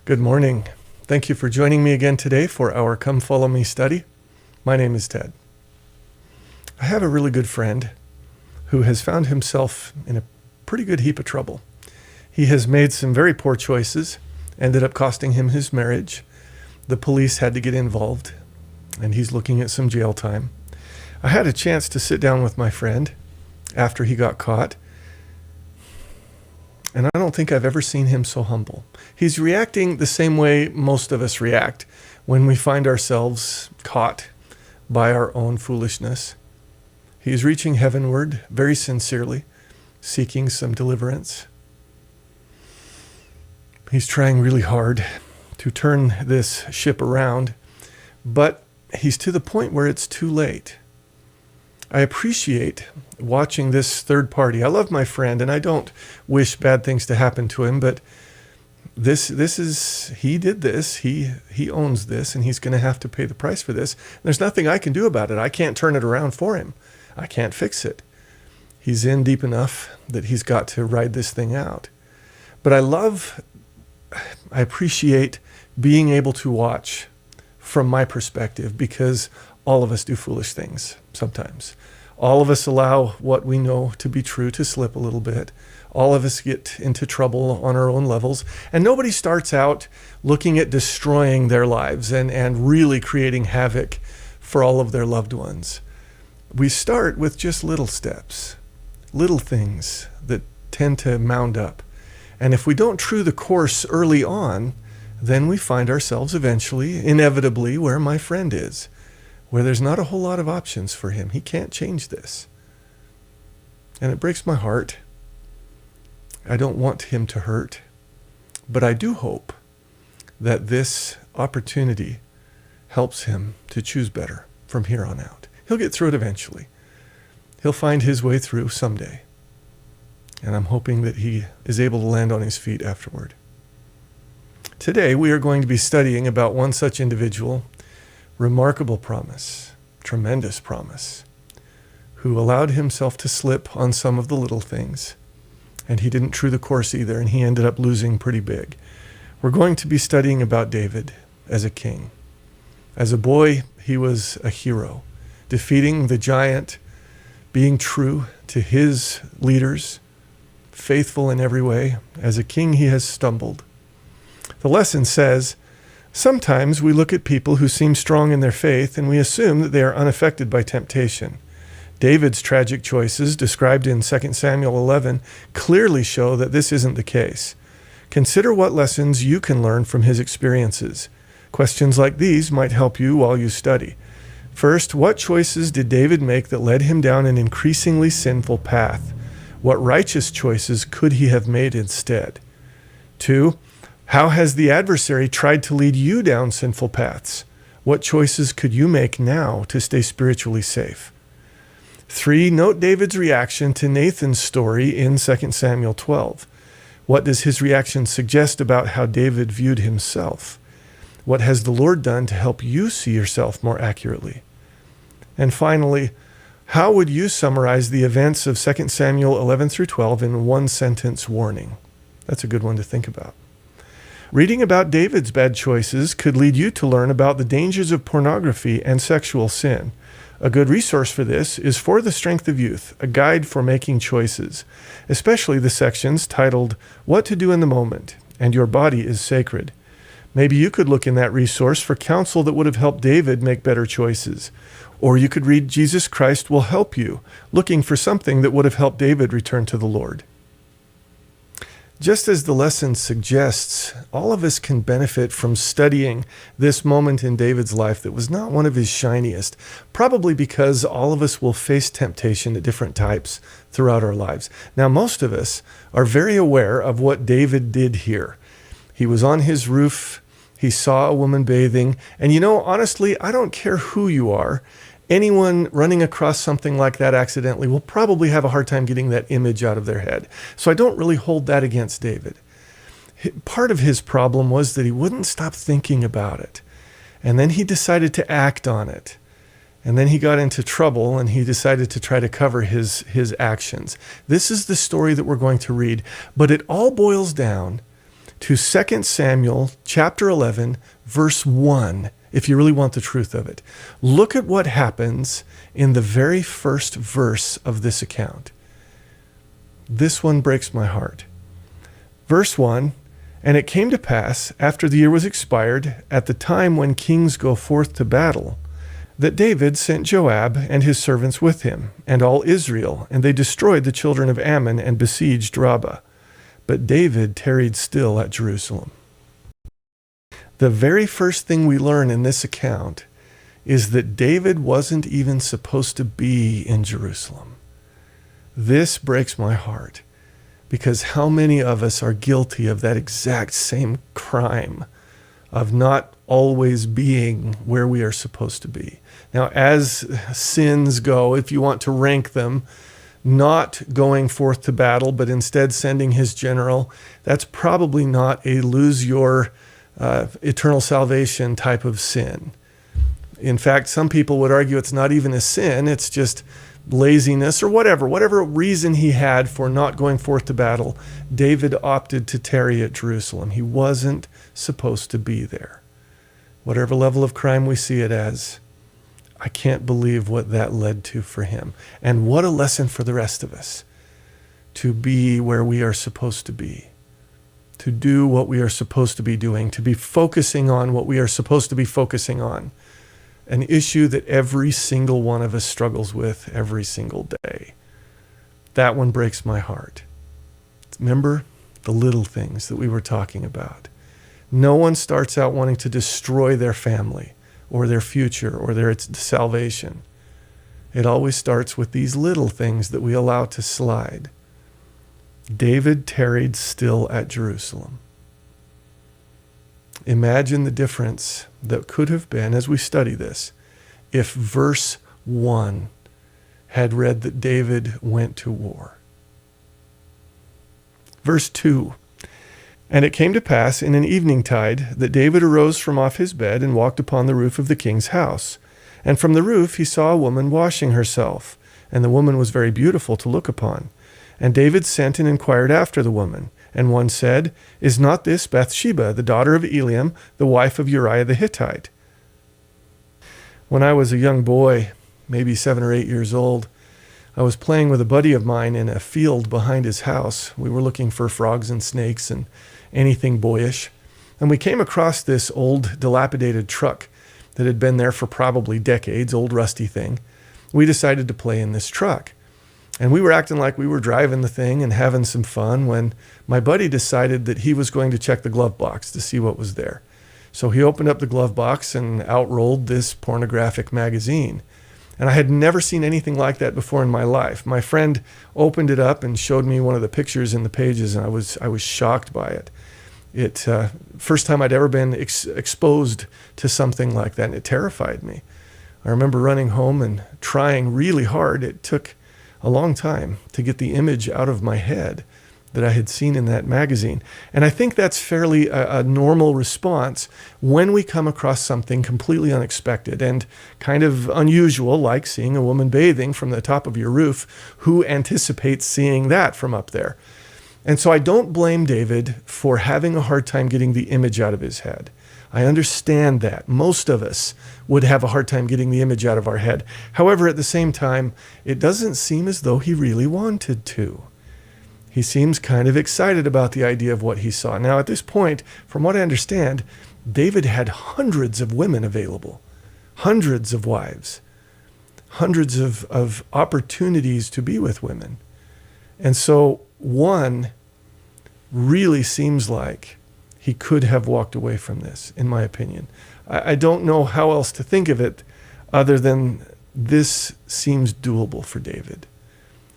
Good morning. Thank you for joining me again today for our Come Follow Me study. My name is Ted. I have a really good friend who has found himself in a pretty good heap of trouble. He has made some very poor choices, ended up costing him his marriage. The police had to get involved, and he's looking at some jail time. I had a chance to sit down with my friend after he got caught, and I don't think I've ever seen him so humble. He's reacting the same way most of us react when we find ourselves caught by our own foolishness. He's reaching heavenward very sincerely, seeking some deliverance. He's trying really hard to turn this ship around, but he's to the point where it's too late. I appreciate watching this third party. I love my friend, and I don't wish bad things to happen to him, but this is, he did this, he owns this, and he's going to have to pay the price for this. There's nothing I can do about it. I can't turn it around for him. I can't fix it. He's in deep enough that he's got to ride this thing out. But I appreciate being able to watch from my perspective, because all of us do foolish things sometimes. All of us allow what we know to be true to slip a little bit. All of us get into trouble on our own levels. And nobody starts out looking at destroying their lives and really creating havoc for all of their loved ones. We start with just little steps, little things that tend to mound up. And if we don't true the course early on, then we find ourselves eventually, inevitably, where my friend is, where there's not a whole lot of options for him. He can't change this. And it breaks my heart. I don't want him to hurt, but I do hope that this opportunity helps him to choose better from here on out. He'll get through it eventually. He'll find his way through someday. And I'm hoping that he is able to land on his feet afterward. Today, we are going to be studying about one such individual, remarkable promise, tremendous promise, who allowed himself to slip on some of the little things. And he didn't true the course either, and he ended up losing pretty big. We're going to be studying about David as a king. As a boy, he was a hero, defeating the giant, being true to his leaders, faithful in every way. As a king, he has stumbled. The lesson says, sometimes we look at people who seem strong in their faith and we assume that they are unaffected by temptation. David's tragic choices, described in 2 Samuel 11, clearly show that this isn't the case. Consider what lessons you can learn from his experiences. Questions like these might help you while you study. First, what choices did David make that led him down an increasingly sinful path? What righteous choices could he have made instead? 2, how has the adversary tried to lead you down sinful paths? What choices could you make now to stay spiritually safe? 3, note David's reaction to Nathan's story in 2 Samuel 12. What does his reaction suggest about how David viewed himself? What has the Lord done to help you see yourself more accurately? And finally, how would you summarize the events of 2 Samuel 11 through 12 in one sentence warning? That's a good one to think about. Reading about David's bad choices could lead you to learn about the dangers of pornography and sexual sin. A good resource for this is For the Strength of Youth, a guide for making choices, especially the sections titled What to Do in the Moment and Your Body is Sacred. Maybe you could look in that resource for counsel that would have helped David make better choices. Or you could read Jesus Christ Will Help You, looking for something that would have helped David return to the Lord. Just as the lesson suggests, all of us can benefit from studying this moment in David's life that was not one of his shiniest, probably because all of us will face temptation at different types throughout our lives. Now, most of us are very aware of what David did here. He was on his roof, he saw a woman bathing, and honestly, I don't care who you are. Anyone running across something like that accidentally will probably have a hard time getting that image out of their head. So I don't really hold that against David. Part of his problem was that he wouldn't stop thinking about it. And then he decided to act on it. And then he got into trouble and he decided to try to cover his actions. This is the story that we're going to read. But it all boils down to 2 Samuel chapter 11, verse 1, if you really want the truth of it. Look at what happens in the very first verse of this account. This one breaks my heart. Verse 1, "And it came to pass, after the year was expired, at the time when kings go forth to battle, that David sent Joab and his servants with him, and all Israel, and they destroyed the children of Ammon and besieged Rabbah. But David tarried still at Jerusalem." The very first thing we learn in this account is that David wasn't even supposed to be in Jerusalem. This breaks my heart, because how many of us are guilty of that exact same crime of not always being where we are supposed to be? Now, as sins go, if you want to rank them, not going forth to battle, but instead sending his general, that's probably not a lose your eternal salvation type of sin. In fact, some people would argue it's not even a sin, it's just laziness or whatever reason he had for not going forth to battle. David opted to tarry at Jerusalem. He wasn't supposed to be there. Whatever level of crime we see it as, I can't believe what that led to for him. And what a lesson for the rest of us, to be where we are supposed to be, to do what we are supposed to be doing, to be focusing on what we are supposed to be focusing on. An issue that every single one of us struggles with every single day. That one breaks my heart. Remember the little things that we were talking about. No one starts out wanting to destroy their family or their future or their salvation. It always starts with these little things that we allow to slide. David tarried still at Jerusalem. Imagine the difference that could have been, as we study this, if verse 1 had read that David went to war. Verse 2, "And it came to pass in an eventide that David arose from off his bed and walked upon the roof of the king's house. And from the roof he saw a woman washing herself, and the woman was very beautiful to look upon. And David sent and inquired after the woman. And one said, Is not this Bathsheba, the daughter of Eliam, the wife of Uriah the Hittite?" When I was a young boy, maybe 7 or 8 years old, I was playing with a buddy of mine in a field behind his house. We were looking for frogs and snakes and anything boyish. And we came across this old dilapidated truck that had been there for probably decades, old rusty thing. We decided to play in this truck. And we were acting like we were driving the thing and having some fun when my buddy decided that he was going to check the glove box to see what was there. So he opened up the glove box and out rolled this pornographic magazine. And I had never seen anything like that before in my life. My friend opened it up and showed me one of the pictures in the pages, and I was shocked by it. First time I'd ever been exposed to something like that, and it terrified me. I remember running home and trying really hard. It took a long time to get the image out of my head that I had seen in that magazine. And I think that's fairly a normal response when we come across something completely unexpected and kind of unusual, like seeing a woman bathing from the top of your roof. Who anticipates seeing that from up there? And so I don't blame David for having a hard time getting the image out of his head. I understand that. Most of us would have a hard time getting the image out of our head. However, at the same time, it doesn't seem as though he really wanted to. He seems kind of excited about the idea of what he saw. Now, at this point, from what I understand, David had hundreds of women available, hundreds of wives, hundreds of opportunities to be with women. And so one really seems like he could have walked away from this, in my opinion. I don't know how else to think of it other than this seems doable for David.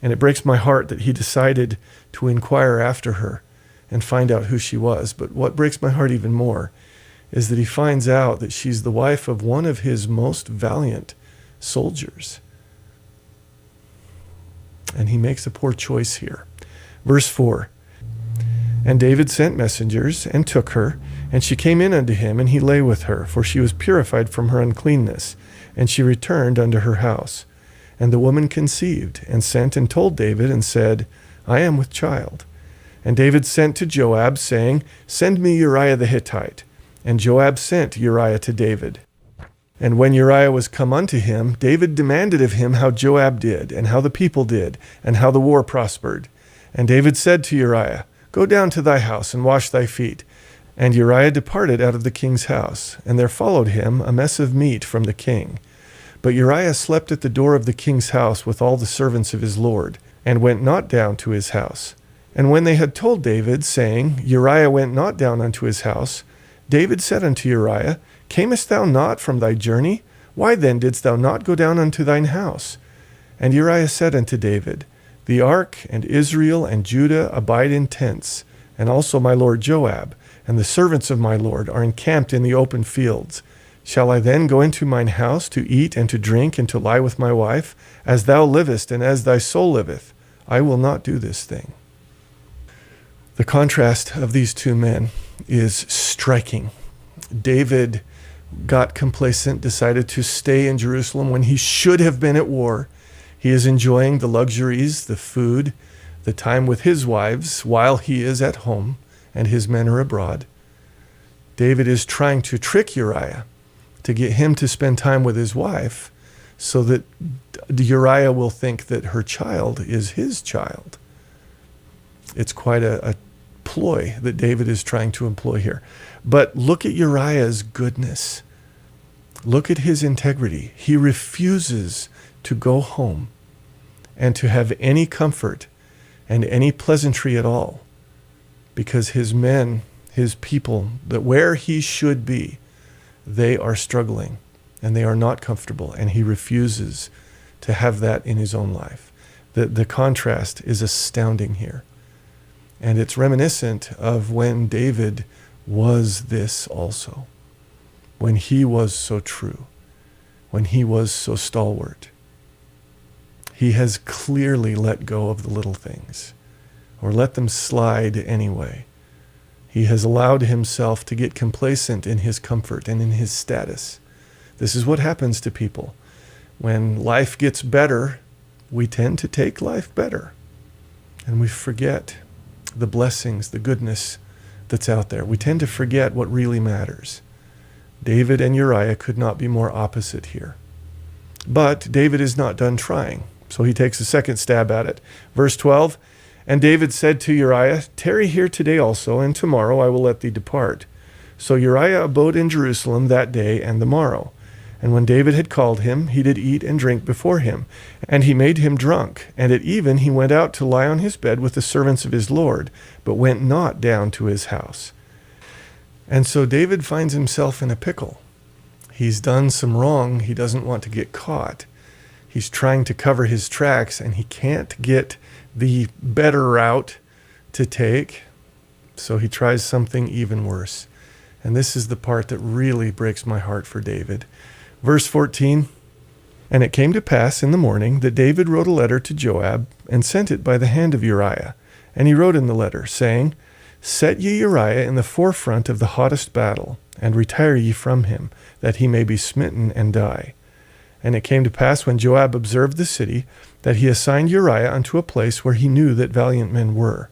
And it breaks my heart that he decided to inquire after her and find out who she was. But what breaks my heart even more is that he finds out that she's the wife of one of his most valiant soldiers. And he makes a poor choice here. Verse 4, "And David sent messengers and took her, and she came in unto him, and he lay with her, for she was purified from her uncleanness, and she returned unto her house. And the woman conceived, and sent and told David, and said, I am with child. And David sent to Joab, saying, "Send me Uriah the Hittite." And Joab sent Uriah to David. And when Uriah was come unto him, David demanded of him how Joab did, and how the people did, and how the war prospered. And David said to Uriah, "Go down to thy house, and wash thy feet." And Uriah departed out of the king's house, and there followed him a mess of meat from the king. But Uriah slept at the door of the king's house with all the servants of his lord, and went not down to his house. And when they had told David, saying, "Uriah went not down unto his house," David said unto Uriah, "Camest thou not from thy journey? Why then didst thou not go down unto thine house?" And Uriah said unto David, "The ark and Israel and Judah abide in tents, and also my lord Joab, and the servants of my lord are encamped in the open fields. Shall I then go into mine house to eat and to drink and to lie with my wife? As thou livest and as thy soul liveth, I will not do this thing." The contrast of these two men is striking. David got complacent, decided to stay in Jerusalem when he should have been at war. He is enjoying the luxuries, the food, the time with his wives while he is at home and his men are abroad. David is trying to trick Uriah to get him to spend time with his wife so that Uriah will think that her child is his child. It's quite a ploy that David is trying to employ here. But look at Uriah's goodness. Look at his integrity. He refuses to go home and to have any comfort and any pleasantry at all, because his men, his people, that where he should be, they are struggling and they are not comfortable, and he refuses to have that in his own life. The contrast is astounding here. And it's reminiscent of when David was this also, when he was so true, when he was so stalwart. He has clearly let go of the little things, or let them slide anyway. He has allowed himself to get complacent in his comfort and in his status. This is what happens to people. When life gets better, we tend to take life better, and we forget the blessings, the goodness that's out there. We tend to forget what really matters. David and Uriah could not be more opposite here. But David is not done trying, so he takes a second stab at it. Verse 12, "And David said to Uriah, Tarry here today also, and tomorrow I will let thee depart. So Uriah abode in Jerusalem that day and the morrow. And when David had called him, he did eat and drink before him. And he made him drunk. And at even he went out to lie on his bed with the servants of his Lord, but went not down to his house." And so David finds himself in a pickle. He's done some wrong. He doesn't want to get caught. He's trying to cover his tracks, and he can't get the better route to take. So he tries something even worse. And this is the part that really breaks my heart for David. Verse 14, "And it came to pass in the morning that David wrote a letter to Joab, and sent it by the hand of Uriah. And he wrote in the letter, saying, Set ye Uriah in the forefront of the hottest battle, and retire ye from him, that he may be smitten and die. And it came to pass when Joab observed the city, that he assigned Uriah unto a place where he knew that valiant men were.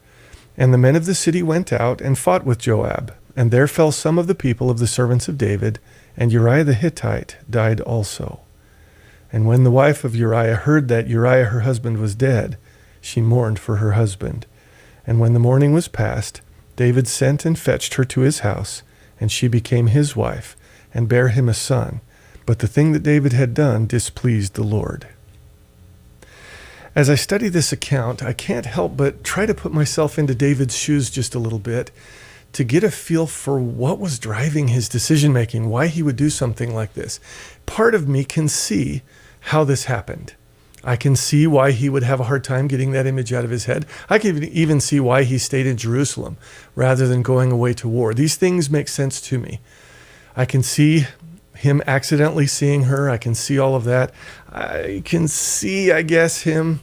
And the men of the city went out and fought with Joab, and there fell some of the people of the servants of David, and Uriah the Hittite died also. And when the wife of Uriah heard that Uriah her husband was dead, she mourned for her husband. And when the mourning was past, David sent and fetched her to his house, and she became his wife, and bare him a son. But the thing that David had done displeased the Lord." As I study this account, I can't help but try to put myself into David's shoes just a little bit to get a feel for what was driving his decision-making, why he would do something like this. Part of me can see how this happened. I can see why he would have a hard time getting that image out of his head. I can even see why he stayed in Jerusalem rather than going away to war. These things make sense to me. I can see him accidentally seeing her. I can see all of that. I can see, I guess, him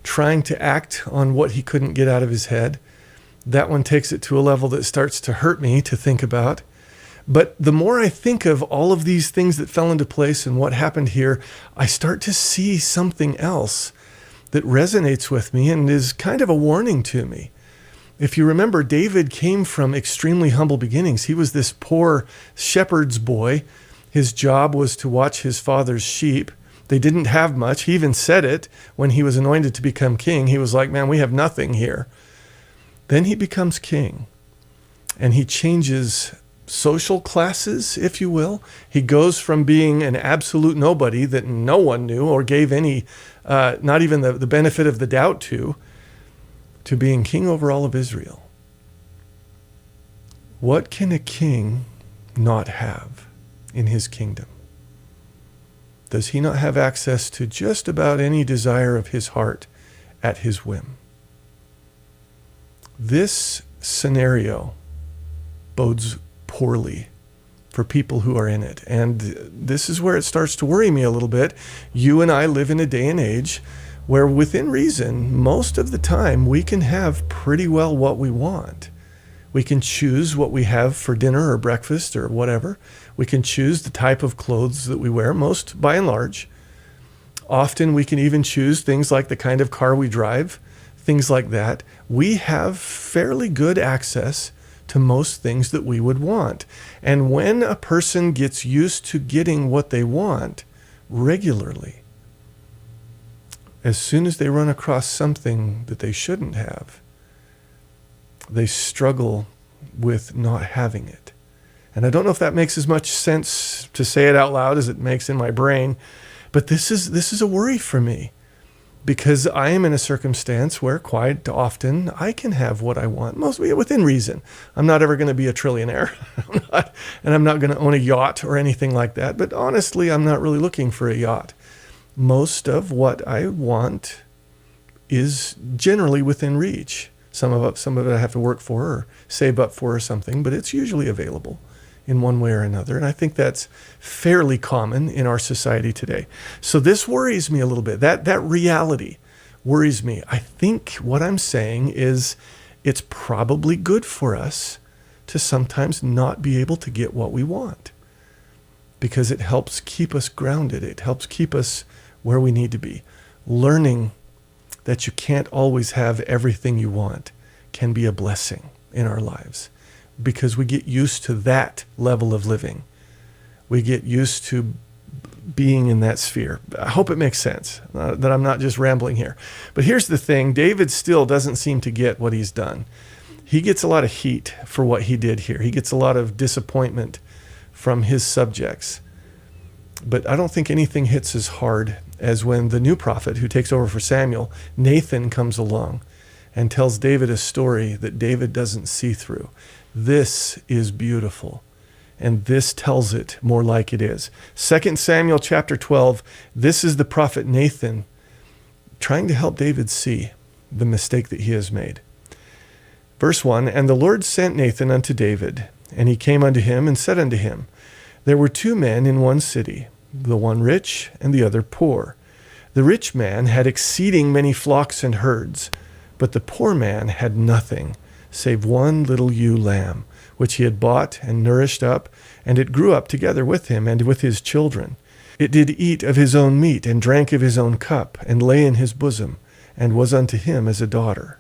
trying to act on what he couldn't get out of his head. That one takes it to a level that starts to hurt me to think about. But the more I think of all of these things that fell into place and what happened here, I start to see something else that resonates with me and is kind of a warning to me. If you remember, David came from extremely humble beginnings. He was this poor shepherd's boy. His job was to watch his father's sheep. They didn't have much. He even said it when he was anointed to become king. He was like, man, we have nothing here. Then he becomes king, and he changes social classes, if you will. He goes from being an absolute nobody that no one knew or gave any, not even the benefit of the doubt to being king over all of Israel. What can a king not have in his kingdom? Does he not have access to just about any desire of his heart at his whim? This scenario bodes poorly for people who are in it. And this is where it starts to worry me a little bit. You and I live in a day and age where, within reason, most of the time we can have pretty well what we want. We can choose what we have for dinner or breakfast or whatever. We can choose the type of clothes that we wear, most by and large. Often we can even choose things like the kind of car we drive, things like that. We have fairly good access to most things that we would want. And when a person gets used to getting what they want regularly, as soon as they run across something that they shouldn't have, they struggle with not having it. And I don't know if that makes as much sense to say it out loud as it makes in my brain, but this is a worry for me, because I am in a circumstance where quite often I can have what I want, mostly within reason. I'm not ever going to be a trillionaire, and I'm not going to own a yacht or anything like that. But honestly, I'm not really looking for a yacht. Most of what I want is generally within reach. Some of it I have to work for or save up for or something, but it's usually available in one way or another. And I think that's fairly common in our society today. So this worries me a little bit. That reality worries me. I think what I'm saying is it's probably good for us to sometimes not be able to get what we want, because it helps keep us grounded. It helps keep us where we need to be. Learning that you can't always have everything you want can be a blessing in our lives, because we get used to that level of living. We get used to being in that sphere. I hope it makes sense, that I'm not just rambling here. But here's the thing. David still doesn't seem to get what he's done. He gets a lot of heat for what he did here. He gets a lot of disappointment from his subjects. But I don't think anything hits as hard as when the new prophet who takes over for Samuel, Nathan, comes along and tells David a story that David doesn't see through. This is beautiful, and this tells it more like it is. 2 Samuel chapter 12, this is the prophet Nathan trying to help David see the mistake that he has made. Verse 1, "And the Lord sent Nathan unto David, and he came unto him and said unto him, There were 2 men in one city, the one rich and the other poor. The rich man had exceeding many flocks and herds, but the poor man had nothing, save one little ewe lamb, which he had bought and nourished up, and it grew up together with him and with his children. It did eat of his own meat, and drank of his own cup, and lay in his bosom, and was unto him as a daughter.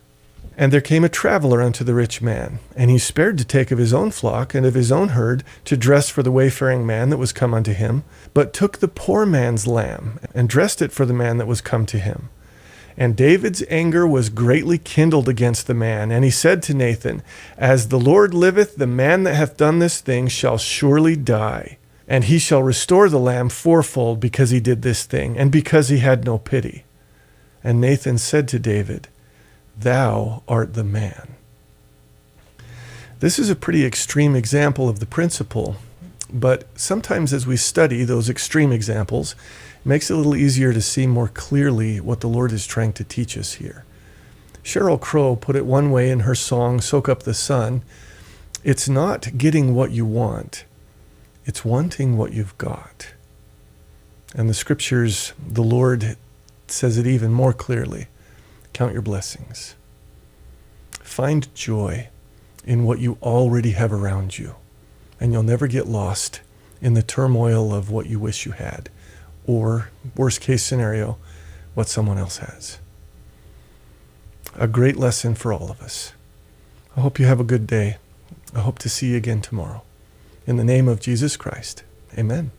And there came a traveler unto the rich man, and he spared to take of his own flock and of his own herd to dress for the wayfaring man that was come unto him, but took the poor man's lamb, and dressed it for the man that was come to him. And David's anger was greatly kindled against the man, and he said to Nathan, As the Lord liveth, the man that hath done this thing shall surely die, and he shall restore the lamb fourfold, because he did this thing, and because he had no pity. And Nathan said to David, Thou art the man." This is a pretty extreme example of the principle, but sometimes as we study those extreme examples, it makes it a little easier to see more clearly what the Lord is trying to teach us here. Sheryl Crow put it one way in her song, "Soak Up the Sun." It's not getting what you want, it's wanting what you've got. And the scriptures, the Lord says it even more clearly. Count your blessings. Find joy in what you already have around you, and you'll never get lost in the turmoil of what you wish you had, or, worst case scenario, what someone else has. A great lesson for all of us. I hope you have a good day. I hope to see you again tomorrow. In the name of Jesus Christ, amen.